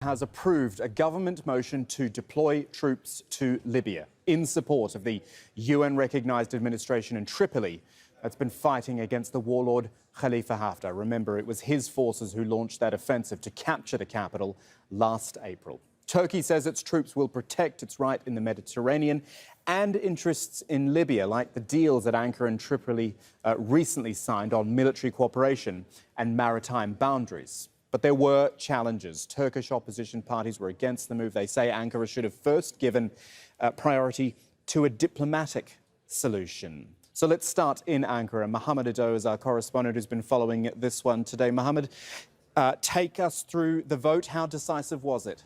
Has approved a government motion to deploy troops to Libya in support of the UN-recognised administration in Tripoli that's been fighting against the warlord Khalifa Haftar. Remember, it was his forces who launched that offensive to capture the capital last April. Turkey says its troops will protect its right in the Mediterranean and interests in Libya, like the deals that Ankara and Tripoli recently signed on military cooperation and maritime boundaries. But there were challenges. Turkish opposition parties were against the move. They say Ankara should have first given priority to a diplomatic solution. So let's start in Ankara. Mohammed Ado is our correspondent who's been following this one today. Mohammed, take us through the vote. How decisive was it?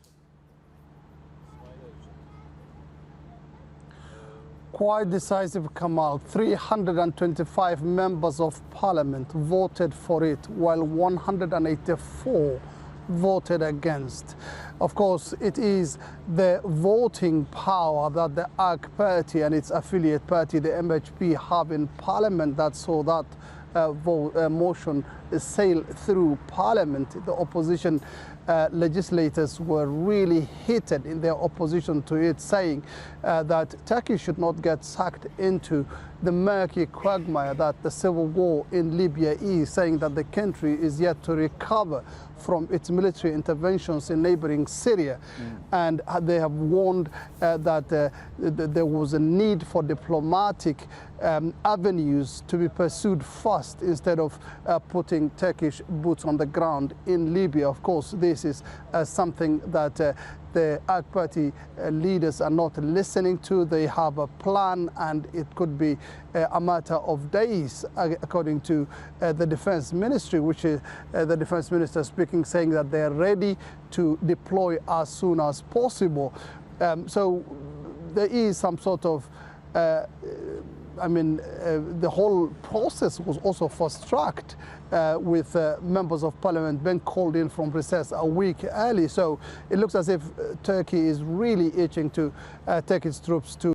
Quite decisive, Kamal. 325 members of parliament voted for it, while 184 voted against. Of course, it is the voting power that the AK party and its affiliate party, the MHP, have in parliament that saw that motion sail through parliament. The opposition legislators were really heated in their opposition to it, saying that Turkey should not get sucked into the murky quagmire that the civil war in Libya is, saying that the country is yet to recover from its military interventions in neighboring Syria. And they have warned that there was a need for diplomatic avenues to be pursued first instead of putting Turkish boots on the ground in Libya. Of course, this is something that the AK party leaders are not listening to. They have a plan, and it could be a matter of days, according to the defense ministry, which is the defense minister speaking, saying that they're ready to deploy as soon as possible. So there is some sort of the whole process was also fast-tracked with members of parliament being called in from recess a week early. So it looks as if Turkey is really itching to take its troops to